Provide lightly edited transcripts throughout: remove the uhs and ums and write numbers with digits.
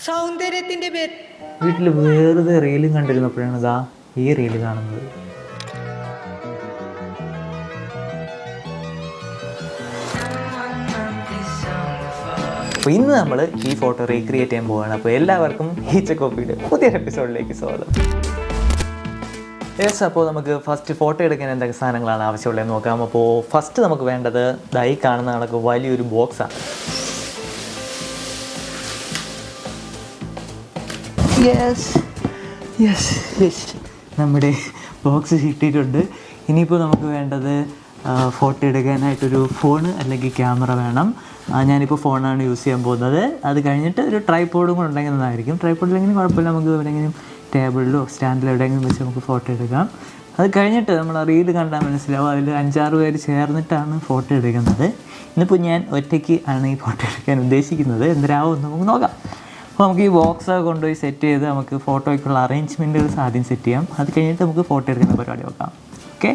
സൗന്ദര്യത്തിന്റെ പേര്. വീട്ടിൽ വേറെ റീലും കണ്ടിരുന്നപ്പോഴാണ് ഇതാ ഈ റീല് കാണുന്നത്. അപ്പോൾ ഇന്ന് നമ്മൾ ഈ ഫോട്ടോ റീക്രിയേറ്റ് ചെയ്യാൻ പോവുകയാണ്. അപ്പോൾ എല്ലാവർക്കും ഈച്ചക്കോപ്പിയുടെ പുതിയൊരു എപ്പിസോഡിലേക്ക് സ്വാഗതം. യെസ്, അപ്പോൾ നമുക്ക് ഫസ്റ്റ് ഫോട്ടോ എടുക്കാൻ എന്തൊക്കെ സാധനങ്ങളാണ് ആവശ്യമുള്ളതെന്ന് നോക്കാം. അപ്പോൾ ഫസ്റ്റ് നമുക്ക് വേണ്ടത് ഈ കാണുന്ന കണക്ക് വലിയൊരു ബോക്സാണ്. യെസ് നമ്മുടെ ബോക്സ് കിട്ടിയിട്ടുണ്ട്. ഇനിയിപ്പോൾ നമുക്ക് വേണ്ടത് ഫോട്ടോ എടുക്കാനായിട്ടൊരു ഫോണ് അല്ലെങ്കിൽ ക്യാമറ വേണം. ഞാനിപ്പോൾ ഫോണാണ് യൂസ് ചെയ്യാൻ പോകുന്നത്. അത് കഴിഞ്ഞിട്ട് ഒരു ട്രൈപോഡും കൂടെ ഉണ്ടെങ്കിൽ നന്നായിരിക്കും. ട്രൈപോഡിലെങ്കിലും കുഴപ്പമില്ല, നമുക്ക് എവിടെയെങ്കിലും ടേബിളിലോ സ്റ്റാൻഡിലോ എവിടെയെങ്കിലും വെച്ച് നമുക്ക് ഫോട്ടോ എടുക്കാം. അത് കഴിഞ്ഞിട്ട് നമ്മൾ ആ റീൽ കണ്ടാൽ മനസ്സിലാവും, അതിൽ 5-6 പേര് ചേർന്നിട്ടാണ് ഫോട്ടോ എടുക്കുന്നത്. ഇന്നിപ്പോൾ ഞാൻ ഒറ്റയ്ക്ക് ആണ് ഈ ഫോട്ടോ എടുക്കാൻ ഉദ്ദേശിക്കുന്നത്. എന്തരാവും നമുക്ക് നോക്കാം. അപ്പോൾ നമുക്ക് ഈ ബോക്സൊക്കെ കൊണ്ടുപോയി സെറ്റ് ചെയ്ത് നമുക്ക് ഫോട്ടോയ്ക്കുള്ള അറേഞ്ച്മെൻറ്റുകൾ ആദ്യം സെറ്റ് ചെയ്യാം. അത് കഴിഞ്ഞിട്ട് നമുക്ക് ഫോട്ടോ എടുക്കുന്ന പരിപാടി നോക്കാം. ഓക്കെ,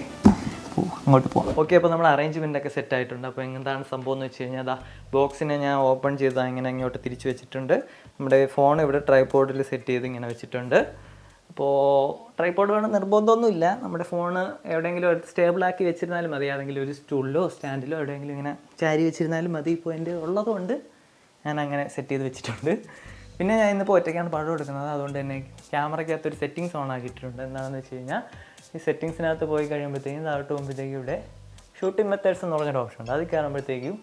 അങ്ങോട്ട് പോകാം. ഓക്കെ, അപ്പോൾ നമ്മൾ അറേഞ്ച്മെൻറ്റൊക്കെ സെറ്റ് ആയിട്ടുണ്ട്. അപ്പോൾ എന്താണ് സംഭവം എന്ന് വെച്ച് കഴിഞ്ഞാൽ, ബോക്സിനെ ഞാൻ ഓപ്പൺ ചെയ്ത് ഇങ്ങനെ ഇങ്ങോട്ട് തിരിച്ച് വെച്ചിട്ടുണ്ട്. നമ്മുടെ ഫോൺ ഇവിടെ ട്രൈപോഡിൽ സെറ്റ് ചെയ്ത് ഇങ്ങനെ വെച്ചിട്ടുണ്ട്. അപ്പോൾ ട്രൈപോഡ് വേണം നിർബന്ധമൊന്നുമില്ല. നമ്മുടെ ഫോണ് എവിടെയെങ്കിലും എടുത്ത് സ്റ്റേബിളാക്കി വെച്ചിരുന്നാലും മതി. ഏതെങ്കിലും ഒരു സ്റ്റൂളിലോ സ്റ്റാൻഡിലോ എവിടെയെങ്കിലും ഇങ്ങനെ ചാരി വെച്ചിരുന്നാലും മതി. ഇപ്പോൾ എൻ്റെ ഉള്ളതുകൊണ്ട് ഞാൻ അങ്ങനെ സെറ്റ് ചെയ്ത് വെച്ചിട്ടുണ്ട്. പിന്നെ ഞാൻ ഇന്നിപ്പോൾ ഒറ്റയ്ക്കാണ് പടം എടുക്കുന്നത്. അതുകൊണ്ട് തന്നെ ക്യാമറയ്ക്കകത്തൊരു സെറ്റിങ്സ് ഓൺ ആക്കിയിട്ടുണ്ട്. എന്താണെന്ന് വെച്ച് കഴിഞ്ഞാൽ, ഈ സെറ്റിങ്സിനകത്ത് പോയി കഴിയുമ്പോഴത്തേക്കും താഴോട്ട് പോകുമ്പോഴത്തേക്കും ഇവിടെ ഷൂട്ടിംഗ് മെത്തേഡ്സ് എന്ന് പറഞ്ഞൊരു ഓപ്ഷൻ ഉണ്ട്. അത് കയറുമ്പോഴത്തേക്കും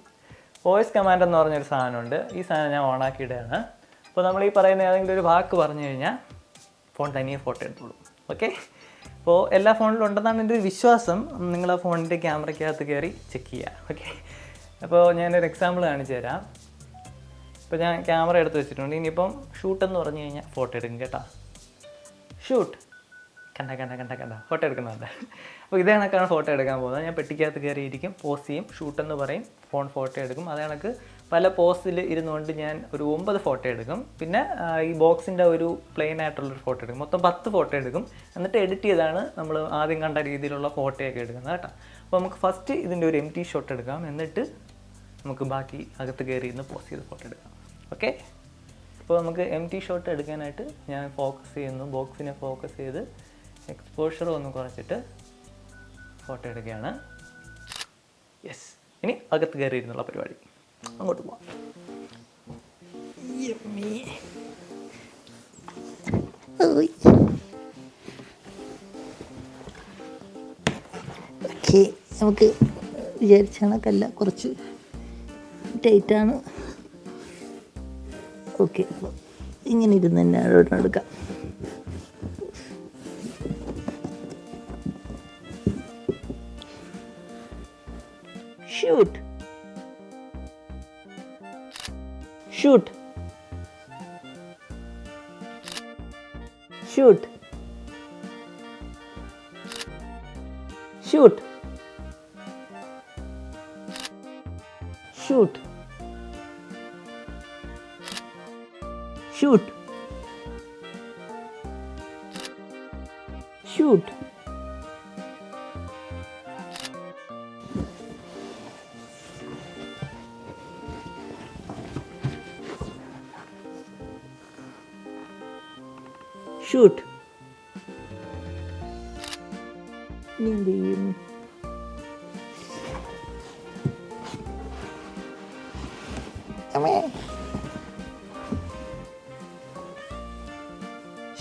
വോയിസ് കമാൻഡ് എന്ന് പറഞ്ഞൊരു സാധനമുണ്ട്. ഈ സാധനം ഞാൻ ഓണാക്കിയിടുകയാണ്. അപ്പോൾ നമ്മൾ ഈ പറയുന്ന ഏതെങ്കിലും ഒരു വാക്ക് പറഞ്ഞു കഴിഞ്ഞാൽ ഫോൺ തനിയെ ഫോട്ടോ എടുത്തോളൂ. ഓക്കെ, അപ്പോൾ എല്ലാ ഫോണിലും ഉണ്ടെന്നാണ് എൻ്റെ ഒരു വിശ്വാസം. നിങ്ങൾ ആ ഫോണിൻ്റെ ക്യാമറയ്ക്കകത്ത് കയറി ചെക്ക് ചെയ്യുക. ഓക്കെ, അപ്പോൾ ഞാനൊരു എക്സാമ്പിൾ കാണിച്ചു തരാം. ഇപ്പോൾ ഞാൻ ക്യാമറ എടുത്ത് വെച്ചിട്ടുണ്ട്. ഇനിയിപ്പം ഷൂട്ടെന്ന് പറഞ്ഞു കഴിഞ്ഞാൽ ഫോട്ടോ എടുക്കും കേട്ടോ. ഷൂട്ട് കണ്ട ഫോട്ടോ എടുക്കുന്നുണ്ട്. അപ്പോൾ ഇതേ കണക്കാണ് ഫോട്ടോ എടുക്കാൻ പോകുന്നത്. ഞാൻ പെട്ടിക്കകത്ത് കയറിയിരിക്കും, പോസ് ചെയ്യും, ഷൂട്ടെന്ന് പറയും, ഫോൺ ഫോട്ടോ എടുക്കും. അതേ കണക്ക് പല പോസിൽ ഇരുന്നുകൊണ്ട് ഞാൻ ഒരു 9 ഫോട്ടോ എടുക്കും. പിന്നെ ഈ ബോക്സിൻ്റെ ഒരു പ്ലെയിൻ ആയിട്ടുള്ളൊരു ഫോട്ടോ എടുക്കും. മൊത്തം 10 ഫോട്ടോ എടുക്കും. എന്നിട്ട് എഡിറ്റ് ചെയ്താണ് നമ്മൾ ആദ്യം കണ്ട രീതിയിലുള്ള ഫോട്ടോയൊക്കെ എടുക്കുന്നത് കേട്ടോ. അപ്പോൾ നമുക്ക് ഫസ്റ്റ് ഇതിൻ്റെ ഒരു എംപ്റ്റി ഷോട്ട് എടുക്കാം. എന്നിട്ട് നമുക്ക് ബാക്കി അകത്ത് കയറി ഇരുന്ന് പോസ് ചെയ്ത് ഫോട്ടോ എടുക്കാം. ഓക്കെ, അപ്പോൾ നമുക്ക് എംപ്റ്റി ഷോട്ട് എടുക്കാനായിട്ട് ഞാൻ ഫോക്കസ് ചെയ്യുന്നു. ബോക്സിനെ ഫോക്കസ് ചെയ്ത് എക്സ്പോഷർ ഒന്ന് കുറച്ചിട്ട് ഫോട്ടോ എടുക്കുകയാണ്. യെസ്, ഇനി അകത്ത് കയറി ഇരുന്നുള്ള പരിപാടി. അങ്ങോട്ട് പോവാം. ഓക്കെ, നമുക്ക് വിചാരിച്ച കണക്കല്ല, കുറച്ച് ടൈറ്റാണ്. ഓക്കെ, അപ്പോൾ ഇങ്ങനെ ഇരുന്ന് തന്നെ എടുക്കാം. Shoot shoot shoot shoot shoot shoot shoot shoot. ഇനി എന്ത് ചെയ്യും?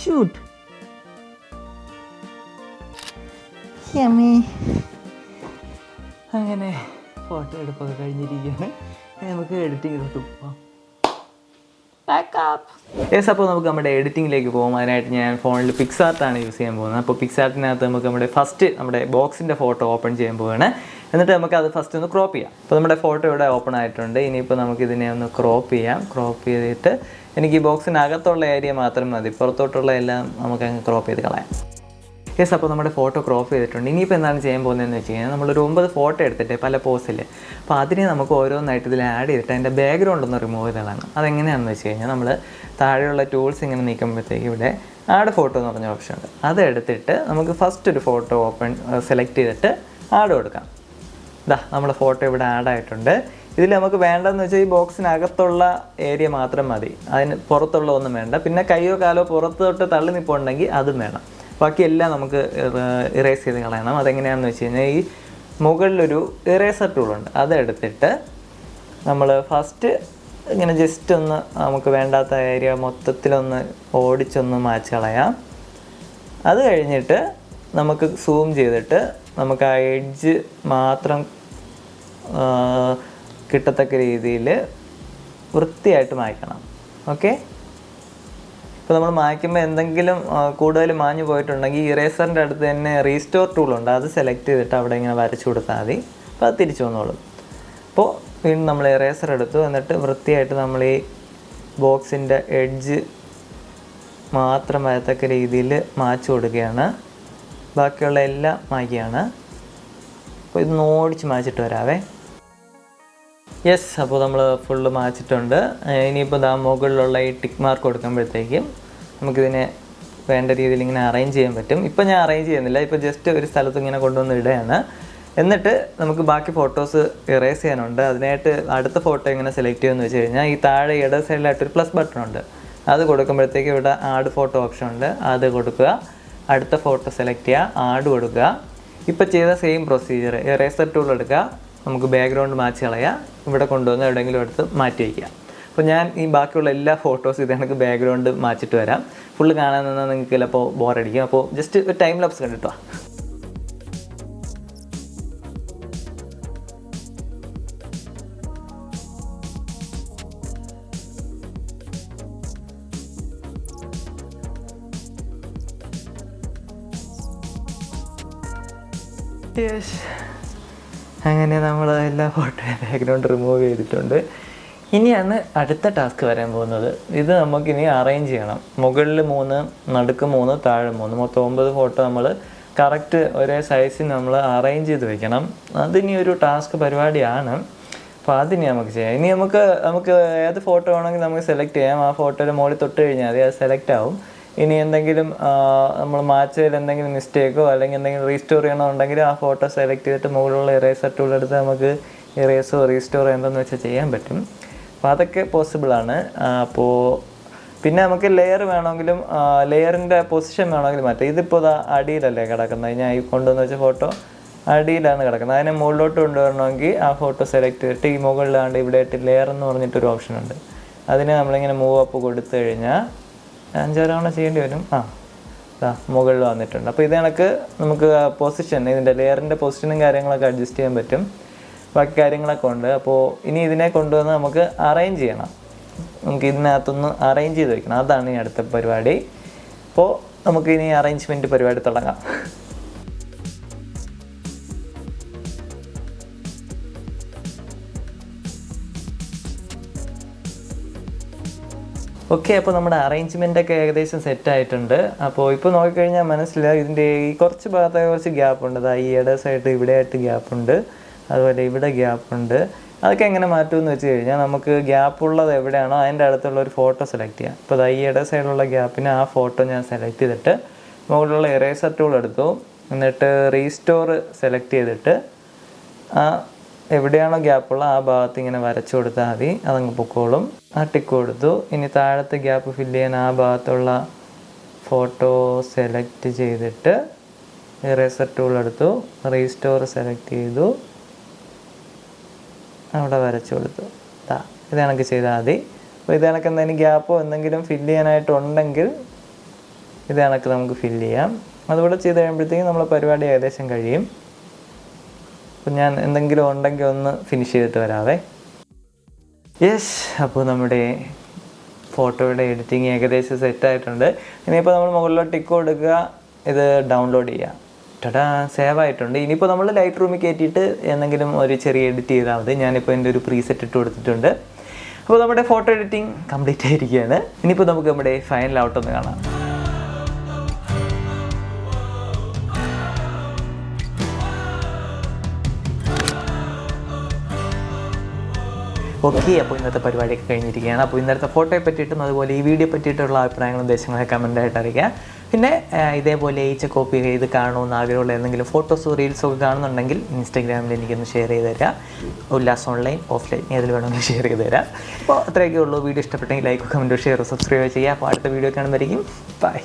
ഷൂട്ട്. അങ്ങനെ ഫോട്ടോ എടുപ്പൊക്കെ കഴിഞ്ഞിരിക്കുകയാണ്. നമുക്ക് എഡിറ്റിങ്ങിലോട്ട് പോവാം. യെസ്, അപ്പോൾ നമുക്ക് നമ്മുടെ എഡിറ്റിങ്ങിലേക്ക് പോകും. അതിനായിട്ട് ഞാൻ ഫോണിൽ പിക്സാർട്ടാണ് യൂസ് ചെയ്യാൻ പോകുന്നത്. അപ്പോൾ പിക്സാർട്ടിനകത്ത് നമുക്ക് നമ്മുടെ ബോക്സിൻ്റെ ഫോട്ടോ ഓപ്പൺ ചെയ്യാൻ പോവുകയാണ്. എന്നിട്ട് നമുക്ക് അത് ഫസ്റ്റ് ഒന്ന് ക്രോപ്പ് ചെയ്യാം. അപ്പോൾ നമ്മുടെ ഫോട്ടോ ഇവിടെ ഓപ്പൺ ആയിട്ടുണ്ട്. ഇനിയിപ്പോൾ നമുക്കിതിനെ ഒന്ന് ക്രോപ്പ് ചെയ്യാം. ക്രോപ്പ് ചെയ്തിട്ട് എനിക്ക് ഈ ബോക്സിനകത്തുള്ള ഏരിയ മാത്രം മതി, പുറത്തോട്ടുള്ള എല്ലാം നമുക്കങ്ങ് ക്രോപ്പ് ചെയ്ത് കളയാം. യെസ്, അപ്പോൾ നമ്മുടെ ഫോട്ടോ ക്രോപ്പ് ചെയ്തിട്ടുണ്ട്. ഇനിയിപ്പോൾ എന്താണ് ചെയ്യാൻ പോകുന്നതെന്ന് വെച്ച് കഴിഞ്ഞാൽ, നമ്മളൊരു 9 ഫോട്ടോ എടുത്തിട്ട് പല പോസിൽ, അപ്പോൾ അതിനെ നമുക്ക് ഓരോന്നായിട്ട് ഇതിൽ ആഡ് ചെയ്തിട്ട് അതിൻ്റെ ബാക്ക്ഗ്രൗണ്ട് ഒന്ന് റിമൂവ് ചെയ്തതാണ്. അതെങ്ങനെയാണെന്ന് വെച്ച് കഴിഞ്ഞാൽ, നമ്മൾ താഴെയുള്ള ടൂൾസ് ഇങ്ങനെ നീക്കുമ്പോഴത്തേക്ക് ഇവിടെ ആഡ് ഫോട്ടോ എന്ന് പറഞ്ഞ ഓപ്ഷൻ ഉണ്ട്. അതെടുത്തിട്ട് നമുക്ക് ഫസ്റ്റ് ഒരു ഫോട്ടോ സെലക്ട് ചെയ്തിട്ട് ആഡ് കൊടുക്കാം. നമ്മുടെ ഫോട്ടോ ഇവിടെ ആഡ് ആയിട്ടുണ്ട്. ഇതിൽ നമുക്ക് വേണ്ടതെന്ന് വെച്ചാൽ ഈ ബോക്സിനകത്തുള്ള ഏരിയ മാത്രം മതി, അതിന് പുറത്തുള്ള ഒന്നും വേണ്ട. പിന്നെ കൈയോ കാലോ പുറത്തോട്ട് തള്ളി നിൽപ്പുണ്ടെങ്കിൽ അതും വേണം. ബാക്കിയെല്ലാം നമുക്ക് ഇറേസ് ചെയ്ത് കളയണം. അതെങ്ങനെയാണെന്ന് വെച്ച് കഴിഞ്ഞാൽ ഈ മുകളിലൊരു ഇറേസർ ടൂളുണ്ട്, അതെടുത്തിട്ട് നമ്മൾ ഫസ്റ്റ് ഇങ്ങനെ ജസ്റ്റ് ഒന്ന് നമുക്ക് വേണ്ടാത്ത ഏരിയ മൊത്തത്തിലൊന്ന് ഓടിച്ചൊന്ന് മായ്ച്ച് കളയാം. അത് കഴിഞ്ഞിട്ട് നമുക്ക് സൂം ചെയ്തിട്ട് നമുക്ക് ആ എഡ്ജ് മാത്രം കിട്ടത്തക്ക രീതിയിൽ വൃത്തിയായിട്ട് മായ്ക്കണം. ഓക്കെ, ഇപ്പോൾ നമ്മൾ മായ്ക്കുമ്പോൾ എന്തെങ്കിലും കൂടുതൽ മാഞ്ഞു പോയിട്ടുണ്ടെങ്കിൽ ഇറേസറിൻ്റെ അടുത്ത് തന്നെ റീസ്റ്റോർ ടൂളുണ്ട്, അത് സെലക്ട് ചെയ്തിട്ട് അവിടെ ഇങ്ങനെ വരച്ചു കൊടുത്താൽ മതി. അപ്പോൾ അത് തിരിച്ചു വന്നോളും. അപ്പോൾ വീണ്ടും നമ്മൾ ഇറേസർ എടുത്തു, എന്നിട്ട് വൃത്തിയായിട്ട് നമ്മൾ ഈ ബോക്സിൻ്റെ എഡ്ജ് മാത്രം വരത്തക്ക രീതിയിൽ മായ്ച്ചു കൊടുക്കുകയാണ്. ബാക്കിയുള്ള എല്ലാം മായ്ക്കുകയാണ്. അപ്പോൾ ഇത് ഓടിച്ച് മായ്ച്ചിട്ട് വരാവേ. യെസ്, അപ്പോൾ നമ്മൾ ഫുള്ള് മായ്ച്ചിട്ടുണ്ട്. ഇനിയിപ്പോൾ മുകളിലുള്ള ഈ ടിക്ക് മാർക്ക് കൊടുക്കുമ്പോഴത്തേക്കും നമുക്കിതിനെ വേണ്ട രീതിയിൽ ഇങ്ങനെ അറേഞ്ച് ചെയ്യാൻ പറ്റും. ഇപ്പോൾ ഞാൻ അറേഞ്ച് ചെയ്യുന്നില്ല, ഇപ്പോൾ ജസ്റ്റ് ഒരു സ്ഥലത്ത് ഇങ്ങനെ കൊണ്ടുവന്ന് ഇടുകയാണ്. എന്നിട്ട് നമുക്ക് ബാക്കി ഫോട്ടോസ് ഇറേസ് ചെയ്യാനുണ്ട്. അതിനായിട്ട് അടുത്ത ഫോട്ടോ എങ്ങനെ സെലക്ട് ചെയ്യുമെന്ന് വെച്ച് കഴിഞ്ഞാൽ ഈ താഴെ ഇട സൈഡിലായിട്ടൊരു പ്ലസ് ബട്ടൺ ഉണ്ട്, അത് കൊടുക്കുമ്പോഴത്തേക്ക് ഇവിടെ ആഡ് ഫോട്ടോ ഓപ്ഷൻ ഉണ്ട്, അത് കൊടുക്കുക. അടുത്ത ഫോട്ടോ സെലക്ട് ചെയ്യുക, ആഡ് കൊടുക്കുക. ഇപ്പോൾ ചെയ്ത സെയിം പ്രൊസീജിയർ, ഇറേസർ ടൂൾ എടുക്കുക, നമുക്ക് ബാക്ക്ഗ്രൗണ്ട് മാച്ച് കളയുക, ഇവിടെ കൊണ്ടുവന്ന് എവിടെയെങ്കിലും എടുത്ത് മാറ്റി വയ്ക്കുക. അപ്പോൾ ഞാൻ ഈ ബാക്കിയുള്ള എല്ലാ ഫോട്ടോസും ഇത് എനിക്ക് ബാക്ക്ഗ്രൗണ്ട് മാച്ചിട്ട് വരാം. ഫുള്ള് കാണാൻ നിന്നാൽ നിങ്ങൾക്ക് ചിലപ്പോൾ ബോറടിക്കും. അപ്പോൾ ജസ്റ്റ് ഒരു ടൈം ലാപ്സ് കണ്ടിട്ടോ. അങ്ങനെ നമ്മൾ എല്ലാ ഫോട്ടോയും ബാക്ക്ഗ്രൗണ്ട് റിമൂവ് ചെയ്തിട്ടുണ്ട്. ഇനിയാണ് അടുത്ത ടാസ്ക് വരാൻ പോകുന്നത്. ഇത് നമുക്കിനി അറേഞ്ച് ചെയ്യണം. മുകളിൽ 3, നടുക്ക് 3, താഴെ 3, മൊത്തം 9 ഫോട്ടോ നമ്മൾ കറക്റ്റ് ഒരേ സൈസിൽ നമ്മൾ അറേഞ്ച് ചെയ്ത് വെക്കണം. അതിനി ഒരു ടാസ്ക് പരിപാടിയാണ്. അപ്പോൾ അതിനി നമുക്ക് ചെയ്യാം. ഇനി നമുക്ക് ഏത് ഫോട്ടോ വേണമെങ്കിൽ നമുക്ക് സെലക്ട് ചെയ്യാം. ആ ഫോട്ടോയുടെ മുകളിൽ തൊട്ട് കഴിഞ്ഞാൽ മതി, അത് സെലക്ട് ആവും. ഇനി എന്തെങ്കിലും നമ്മൾ മാച്ചയിൽ എന്തെങ്കിലും മിസ്റ്റേക്കോ അല്ലെങ്കിൽ എന്തെങ്കിലും റീസ്റ്റോർ ചെയ്യണമെന്നുണ്ടെങ്കിൽ ആ ഫോട്ടോ സെലക്ട് ചെയ്തിട്ട് മുകളിലുള്ള ഇറേസർ ടൂൾ എടുത്ത് നമുക്ക് ഇറേസോ റീസ്റ്റോർ എന്തെന്ന് വെച്ചാൽ ചെയ്യാൻ പറ്റും. അപ്പോൾ അതൊക്കെ പോസിബിളാണ്. അപ്പോൾ പിന്നെ നമുക്ക് ലെയർ വേണമെങ്കിലും ലെയറിൻ്റെ പൊസിഷൻ വേണമെങ്കിലും മാറ്റാം. ഇതിപ്പോൾ അടിയിലല്ലേ കിടക്കുന്നത്, ഞാൻ ഈ കൊണ്ടുവന്ന് വെച്ച ഫോട്ടോ അടിയിലാണ് കിടക്കുന്നത്. അതിനെ മുകളിലോട്ട് കൊണ്ടുവരണമെങ്കിൽ ആ ഫോട്ടോ സെലക്ട് ചെയ്തിട്ട് ഈ മുകളിലാണ്ട് ഇവിടെ ആയിട്ട് ലെയർ എന്ന് പറഞ്ഞിട്ടൊരു ഓപ്ഷൻ ഉണ്ട്, അതിനെ നമ്മളിങ്ങനെ മൂവ് അപ്പ് കൊടുത്തു കഴിഞ്ഞാൽ 5 തവണ ചെയ്യേണ്ടി വരും. മുകളിൽ വന്നിട്ടുണ്ട്. അപ്പോൾ ഇത് കണക്ക് നമുക്ക് പൊസിഷൻ, ഇതിൻ്റെ ലെയറിൻ്റെ പൊസിഷനും കാര്യങ്ങളൊക്കെ അഡ്ജസ്റ്റ് ചെയ്യാൻ പറ്റും. ബാക്കി കാര്യങ്ങളൊക്കെ ഉണ്ട്. അപ്പോൾ ഇനി ഇതിനെ കൊണ്ടുവന്ന് നമുക്ക് അറേഞ്ച് ചെയ്യണം. നമുക്ക് ഇതിനകത്തൊന്ന് അറേഞ്ച് ചെയ്ത് വയ്ക്കണം. അതാണ് ഈ അടുത്ത പരിപാടി. അപ്പോൾ നമുക്ക് ഇനി അറേഞ്ച്മെൻറ്റ് പരിപാടി തുടങ്ങാം. ഓക്കെ, അപ്പോൾ നമ്മുടെ അറേഞ്ച്മെൻറ്റൊക്കെ ഏകദേശം സെറ്റായിട്ടുണ്ട്. അപ്പോൾ ഇപ്പോൾ നോക്കിക്കഴിഞ്ഞാൽ മനസ്സിലാവും ഇതിൻ്റെ ഈ കുറച്ച് ഭാഗത്തൊക്കെ കുറച്ച് ഗ്യാപ്പുണ്ട്. ഈ ഇട സൈഡ് ഇവിടെയായിട്ട് ഗ്യാപ്പുണ്ട്, അതുപോലെ ഇവിടെ ഗ്യാപ്പുണ്ട്. അതൊക്കെ എങ്ങനെ മാറ്റുമെന്ന് വെച്ച് കഴിഞ്ഞാൽ നമുക്ക് ഗ്യാപ്പുള്ളത് എവിടെയാണോ അതിൻ്റെ അടുത്തുള്ള ഒരു ഫോട്ടോ സെലക്ട് ചെയ്യാം. ഇപ്പോൾ ഈ ഇട സൈഡിലുള്ള ഗ്യാപ്പിന് ആ ഫോട്ടോ ഞാൻ സെലക്ട് ചെയ്തിട്ട് മുകളിലുള്ള ഇറേസർ ടൂൾ എടുത്തു. എന്നിട്ട് റീസ്റ്റോർ സെലക്ട് ചെയ്തിട്ട് ആ എവിടെയാണോ ഗ്യാപ്പുള്ള ആ ഭാഗത്ത് ഇങ്ങനെ വരച്ചു കൊടുത്താൽ മതി, അതങ്ങ് പൊക്കോളും. ആ ടിക്ക് കൊടുത്തു. ഇനി താഴത്തെ ഗ്യാപ്പ് ഫില്ല് ചെയ്യാൻ ആ ഭാഗത്തുള്ള ഫോട്ടോ സെലക്ട് ചെയ്തിട്ട് ഇറേസർ ടൂൾ എടുത്തു, റീസ്റ്റോർ സെലക്ട് ചെയ്തു, അവിടെ വരച്ചു കൊടുത്തു. ഇത് കണക്ക് ചെയ്താൽ മതി. അപ്പോൾ ഇത് കണക്ക് എന്തെങ്കിലും ഗ്യാപ്പോ എന്തെങ്കിലും ഫില്ല് ചെയ്യാനായിട്ടുണ്ടെങ്കിൽ ഇത് കണക്ക് നമുക്ക് ഫില്ല് ചെയ്യാം. അതുകൂടെ ചെയ്ത് കഴിയുമ്പോഴത്തേക്കും നമ്മളെ പരിപാടി ഏകദേശം കഴിയും. അപ്പോൾ ഞാൻ എന്തെങ്കിലും ഉണ്ടെങ്കിൽ ഒന്ന് ഫിനിഷ് ചെയ്തിട്ട് വരാവേ. യെസ്, അപ്പോൾ നമ്മുടെ ഫോട്ടോയുടെ എഡിറ്റിംഗ് ഏകദേശം സെറ്റായിട്ടുണ്ട്. ഇനിയിപ്പോൾ നമ്മൾ മുകളിലോട്ട് ടിക്ക് കൊടുക്കുക, ഇത് ഡൗൺലോഡ് ചെയ്യുക. സേവ് ആയിട്ടുണ്ട്. ഇനിയിപ്പോൾ നമ്മൾ ലൈറ്റ് റൂമിൽ കയറ്റിയിട്ട് എന്തെങ്കിലും ഒരു ചെറിയ എഡിറ്റ് ചെയ്താൽ മതി. ഞാനിപ്പോൾ എൻ്റെ ഒരു പ്രീസെറ്റ് ഇട്ട് കൊടുത്തിട്ടുണ്ട്. അപ്പോൾ നമ്മുടെ ഫോട്ടോ എഡിറ്റിംഗ് കംപ്ലീറ്റ് ആയിരിക്കുകയാണ്. ഇനിയിപ്പോൾ നമുക്ക് നമ്മുടെ ഫൈനൽ ഔട്ടൊന്ന് കാണാം. ഓക്കെ, അപ്പോൾ ഇന്നത്തെ പരിപാടിയൊക്കെ കഴിഞ്ഞിരിക്കുകയാണ്. അപ്പോൾ ഇന്നത്തെ ഫോട്ടോയെ പറ്റിയിട്ടും അതുപോലെ ഈ വീഡിയോ പറ്റിയിട്ടുള്ള അഭിപ്രായങ്ങളും നിർദ്ദേശങ്ങളൊക്കെ കമൻറ്റായിട്ട് അറിയിക്കുക. പിന്നെ ഇതേപോലെ ഈച്ച കോപ്പി ചെയ്ത് കാണുമെന്ന് ആഗ്രഹമുള്ള എന്തെങ്കിലും ഫോട്ടോസോ റീൽസോ ഒക്കെ കാണുന്നുണ്ടെങ്കിൽ ഇൻസ്റ്റാഗ്രാമിൽ എനിക്കൊന്ന് ഷെയർ ചെയ്ത് തരാം. ഉല്ലാസ് ഓൺലൈൻ ഓഫ്ലൈൻ ഏതിൽ വേണമെങ്കിൽ ഷെയർ ചെയ്ത് തരാം. അപ്പോൾ അത്രയൊക്കെ ഉള്ളൂ. വീഡിയോ ഇഷ്ടപ്പെട്ടെങ്കിൽ ലൈക്ക്, കമൻറ്റ്, ഷെയർ, സബ്സ്ക്രൈബ് ചെയ്യുക. അപ്പോൾ അടുത്ത വീഡിയോ കാണുമ്പോഴേക്കും ബൈ.